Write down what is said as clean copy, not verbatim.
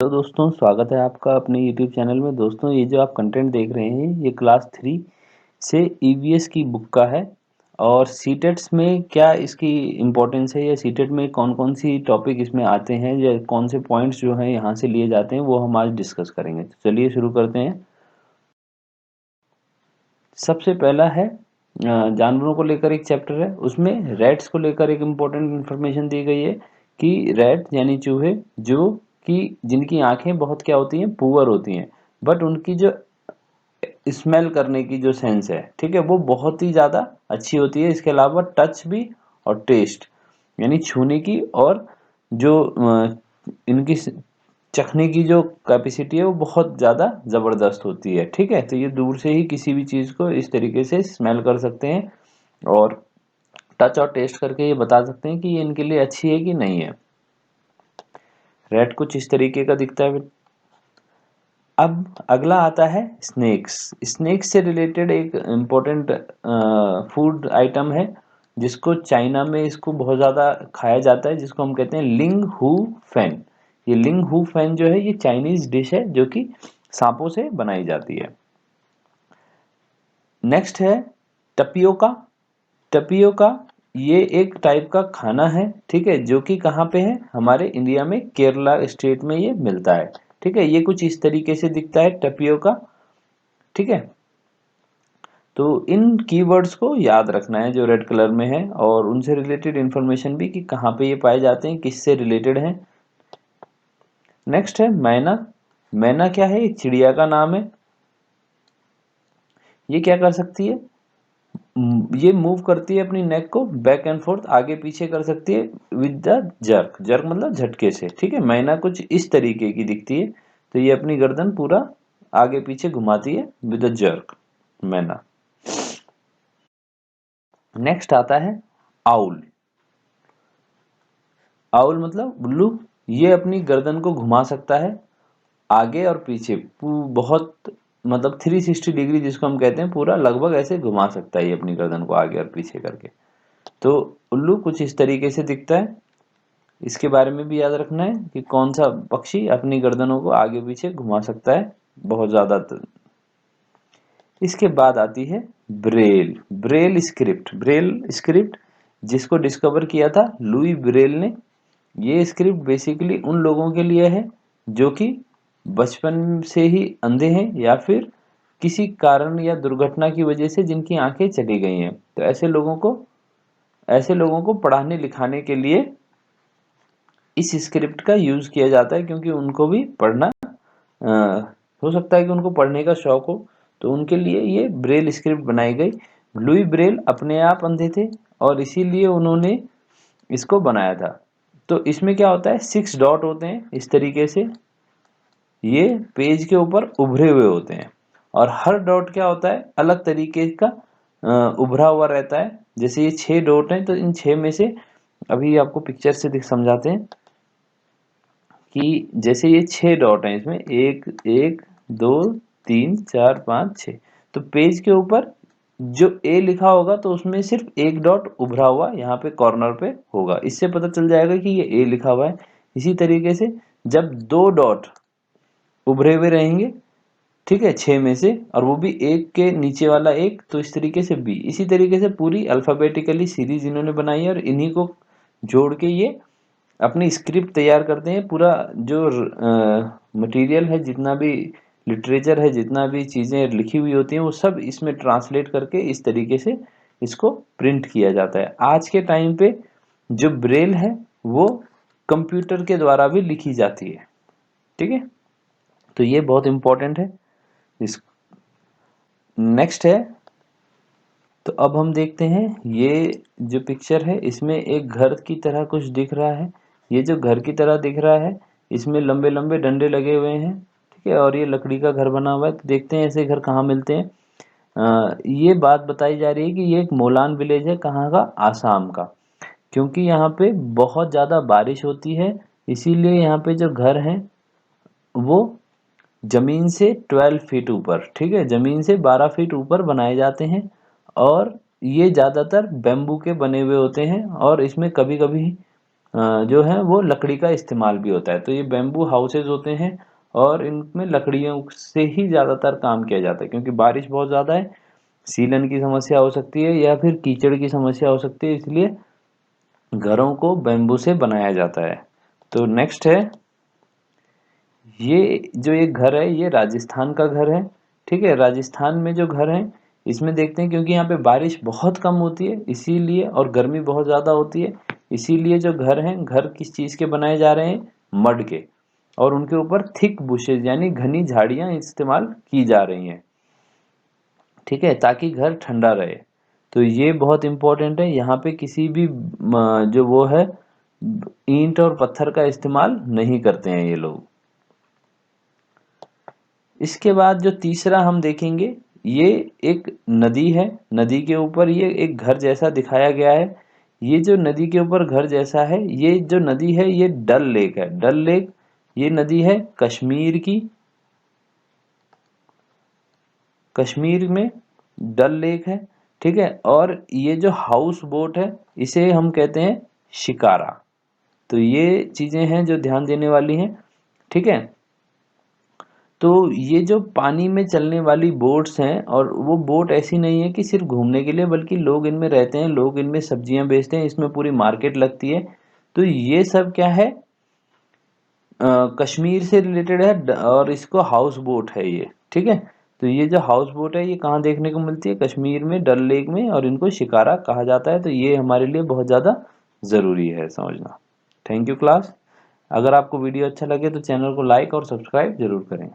तो दोस्तों स्वागत है आपका अपने YouTube चैनल में। दोस्तों ये जो आप कंटेंट देख रहे हैं ये क्लास 3 से ईवीएस की बुक का है और सीटेट्स में क्या इसकी इम्पोर्टेंस है या सीटेट में कौन-कौन सी टॉपिक इसमें आते हैं या कौन से पॉइंट्स जो हैं यहाँ से लिए जाते हैं वो हम आज डिस्कस करेंगे। तो चलिए शुरू करते हैं। सबसे पहला है जानवरों को लेकर एक चैप्टर है, उसमें रैट्स को लेकर एक इम्पोर्टेंट इन्फॉर्मेशन दी गई है कि रैट यानी चूहे जो कि जिनकी आंखें बहुत क्या होती हैं, पुअर होती हैं, बट उनकी जो स्मेल करने की जो सेंस है, ठीक है, वो बहुत ही ज़्यादा अच्छी होती है। इसके अलावा टच भी और टेस्ट यानी छूने की और जो इनकी चखने की जो कैपेसिटी है वो बहुत ज़्यादा ज़बरदस्त होती है, ठीक है। तो ये दूर से ही किसी भी चीज़ को इस तरीके से स्मेल कर सकते हैं और टच और टेस्ट करके ये बता सकते हैं कि ये इनके लिए अच्छी है कि नहीं है। रेड कुछ इस तरीके का दिखता है। अब अगला आता है स्नेक्स। स्नेक्स से रिलेटेड एक इम्पोर्टेंट फूड आइटम है जिसको चाइना में इसको बहुत ज़्यादा खाया जाता है, जिसको हम कहते हैं लिंग हू फैन। ये लिंग हू फैन जो है ये चाइनीज डिश है जो कि सांपों से बनाई जाती है। नेक्स्ट है टपियोका। टपियोका ये एक टाइप का खाना है, ठीक है, जो कि कहाँ पे है, हमारे इंडिया में केरला स्टेट में ये मिलता है, ठीक है। ये कुछ इस तरीके से दिखता है टपियोका, ठीक है। तो इन कीवर्ड्स को याद रखना है जो रेड कलर में है और उनसे रिलेटेड इंफॉर्मेशन भी कि कहाँ पे ये पाए जाते हैं, किससे रिलेटेड हैं। नेक्स्ट है मैना। मैना क्या है, एक चिड़िया का नाम है। ये क्या कर सकती है, ये मूव करती है अपनी नेक को बैक एंड फोर्थ, आगे पीछे कर सकती है विद द जर्क। जर्क मतलब झटके से, ठीक है। मैना कुछ इस तरीके की दिखती है, तो ये अपनी गर्दन पूरा आगे पीछे घुमाती है विद द जर्क, मैना। नेक्स्ट आता है आउल। आउल मतलब उल्लू। ये अपनी गर्दन को घुमा सकता है आगे और पीछे, बहुत मतलब 360 डिग्री जिसको हम कहते हैं, पूरा लगभग ऐसे घुमा सकता है ये अपनी गर्दन को आगे और पीछे करके। तो उल्लू कुछ इस तरीके से दिखता है। इसके बारे में भी याद रखना है कि कौन सा पक्षी अपनी गर्दनों को आगे पीछे घुमा सकता है बहुत ज्यादा। इसके बाद आती है Braille. Braille script. Braille script जिसको डिस्कवर किया था लुई ब्रेल ने। ये स्क्रिप्ट बेसिकली उन लोगों के लिए है जो कि बचपन से ही अंधे हैं या फिर किसी कारण या दुर्घटना की वजह से जिनकी आंखें चली गई हैं। तो ऐसे लोगों को पढ़ाने लिखाने के लिए इस स्क्रिप्ट का यूज किया जाता है, क्योंकि उनको भी पढ़ना हो सकता है कि उनको पढ़ने का शौक हो, तो उनके लिए ये ब्रेल स्क्रिप्ट बनाई गई। लुई ब्रेल अपने आप अंधे थे और इसीलिए उन्होंने इसको बनाया था। तो इसमें क्या होता है, 6 डॉट होते हैं इस तरीके से, ये पेज के ऊपर उभरे हुए होते हैं और हर डॉट क्या होता है, अलग तरीके का उभरा हुआ रहता है। जैसे ये 6 डॉट हैं, तो इन 6 में से अभी आपको पिक्चर से समझाते हैं कि जैसे ये 6 डॉट हैं, इसमें 1 1 2 3 4 5 6, तो पेज के ऊपर जो ए लिखा होगा तो उसमें सिर्फ एक डॉट उभरा हुआ यहाँ पे कॉर्नर पे होगा, इससे पता चल जाएगा कि ये ए लिखा हुआ है। इसी तरीके से जब 2 डॉट उभरे हुए रहेंगे, ठीक है, 6 में से, और वो भी एक के नीचे वाला एक, तो इस तरीके से बी। इसी तरीके से पूरी अल्फाबेटिकली सीरीज इन्होंने बनाई है और इन्हीं को जोड़ के ये अपनी स्क्रिप्ट तैयार करते हैं। पूरा जो मटेरियल है, जितना भी लिटरेचर है, जितना भी चीज़ें लिखी हुई होती हैं, वो सब इसमें ट्रांसलेट करके इस तरीके से इसको प्रिंट किया जाता है। आज के टाइम पे जो ब्रेल है वो कंप्यूटर के द्वारा भी लिखी जाती है, ठीक है। तो ये बहुत इंपॉर्टेंट है। इस नेक्स्ट है, तो अब हम देखते हैं ये जो पिक्चर है इसमें एक घर की तरह कुछ दिख रहा है। ये जो घर की तरह दिख रहा है इसमें लंबे लंबे डंडे लगे हुए हैं, ठीक है, और ये लकड़ी का घर बना हुआ है। तो देखते हैं ऐसे घर कहाँ मिलते हैं। ये बात बताई जा रही है कि ये एक मोलान विलेज है, कहाँ का, आसाम का, क्योंकि यहाँ पे बहुत ज़्यादा बारिश होती है, इसीलिए यहाँ पे जो घर हैं वो जमीन से 12 फीट ऊपर, ठीक है, जमीन से 12 फीट ऊपर बनाए जाते हैं और ये ज़्यादातर बैम्बू के बने हुए होते हैं और इसमें कभी कभी जो है वो लकड़ी का इस्तेमाल भी होता है। तो ये बैम्बू हाउसेज होते हैं और इनमें लकड़ियों से ही ज़्यादातर काम किया जाता है, क्योंकि बारिश बहुत ज़्यादा है, सीलन की समस्या हो सकती है या फिर कीचड़ की समस्या हो सकती है, इसलिए घरों को बैम्बू से बनाया जाता है। तो नेक्स्ट है, ये जो एक घर है ये राजस्थान का घर है। ठीक है, राजस्थान में जो घर है इसमें देखते हैं, क्योंकि यहाँ पे बारिश बहुत कम होती है इसीलिए, और गर्मी बहुत ज़्यादा होती है, इसीलिए जो घर हैं, घर किस चीज़ के बनाए जा रहे हैं, मड के, और उनके ऊपर थिक बुशेज यानी घनी झाड़ियाँ इस्तेमाल की जा रही हैं। ठीक है, ताकि घर ठंडा रहे। तो ये बहुत इंपॉर्टेंट है, यहाँ पे किसी भी जो वो है ईंट और पत्थर का इस्तेमाल नहीं करते हैं ये लोग। इसके बाद जो तीसरा हम देखेंगे, ये एक नदी है, नदी के ऊपर ये एक घर जैसा दिखाया गया है। ये जो नदी के ऊपर घर जैसा है, ये जो नदी है ये डल लेक है। डल लेक ये नदी है कश्मीर की, कश्मीर में डल लेक है। ठीक है, और ये जो हाउस बोट है इसे हम कहते हैं शिकारा। तो ये चीजें हैं जो ध्यान देने वाली हैं। ठीक है, तो ये जो पानी में चलने वाली बोट्स हैं, और वो बोट ऐसी नहीं है कि सिर्फ घूमने के लिए, बल्कि लोग इनमें रहते हैं, लोग इनमें सब्जियां बेचते हैं, इसमें पूरी मार्केट लगती है। तो ये सब क्या है, कश्मीर से रिलेटेड है, और इसको हाउस बोट है ये। ठीक है, तो ये जो हाउस बोट है ये कहाँ देखने को मिलती है, कश्मीर में डल लेक में, और इनको शिकारा कहा जाता है। तो ये हमारे लिए बहुत ज़्यादा ज़रूरी है समझना। Thank you class. अगर आपको वीडियो अच्छा लगे तो चैनल को लाइक और सब्सक्राइब जरूर करें।